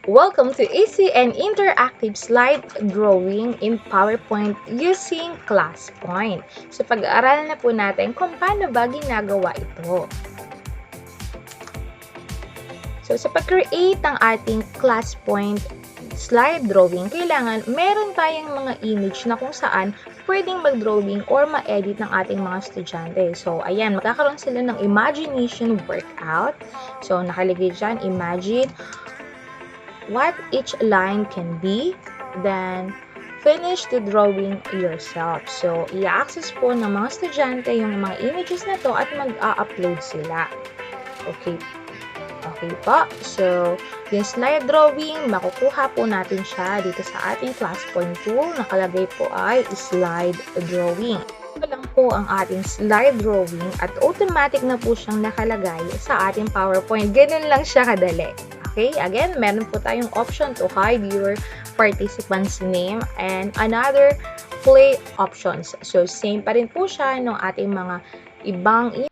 Welcome to easy and interactive slide drawing in PowerPoint using ClassPoint. So pag-aaralan na po natin kung paano ba ginagawa ito. So sa pag-create ng ating ClassPoint slide drawing, kailangan meron tayong mga image na kung saan pwedeng mag-drawing or ma-edit ng ating mga estudyante. So ayan, magkakaroon sila ng imagination workout. So nakalagay dyan, imagine what each line can be, then finish the drawing yourself. So, i-access po ng mga estudyante yung mga images na to at mag-a-upload sila. Okay. Okay po. So, yung slide drawing, makukuha po natin siya dito sa ating ClassPoint tool. Nakalagay po ay slide drawing. Ito lang po ang ating slide drawing at automatic na po siyang nakalagay sa ating PowerPoint. Ganun lang siya kadali. Okay, again, meron po tayong option to hide your participant's name and another play options. So, same pa rin po siya ng ating mga ibang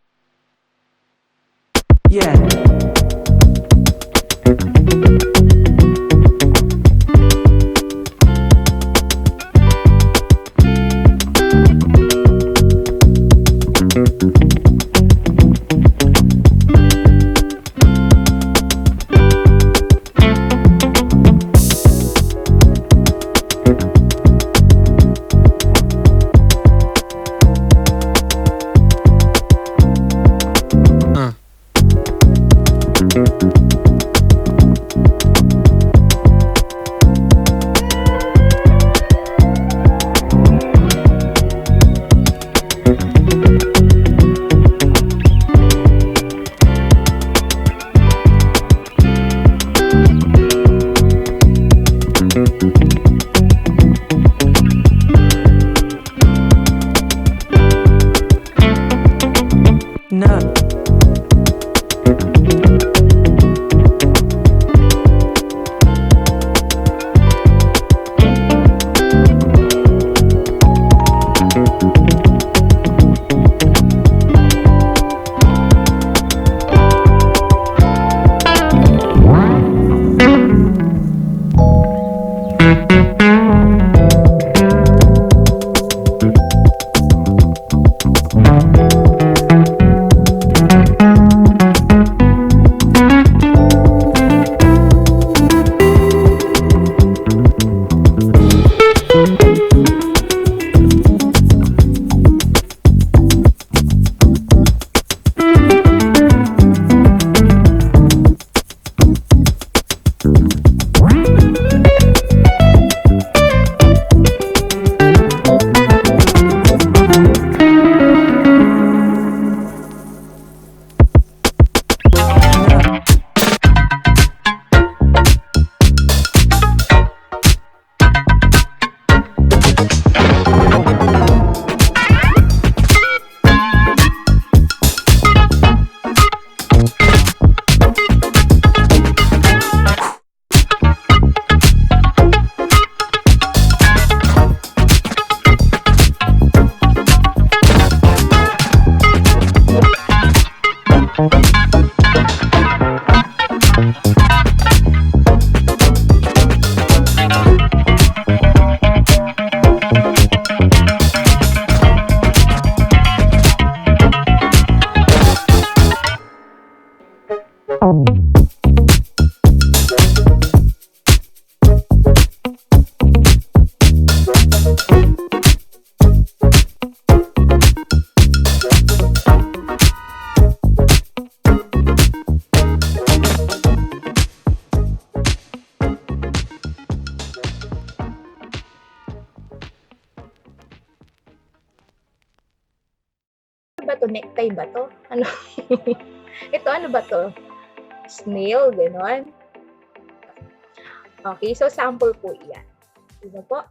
ba to? Necktie ba to? Ano? Ito, ano ba to? Snail, gano'n. Okay, so sample po yan. Diba po?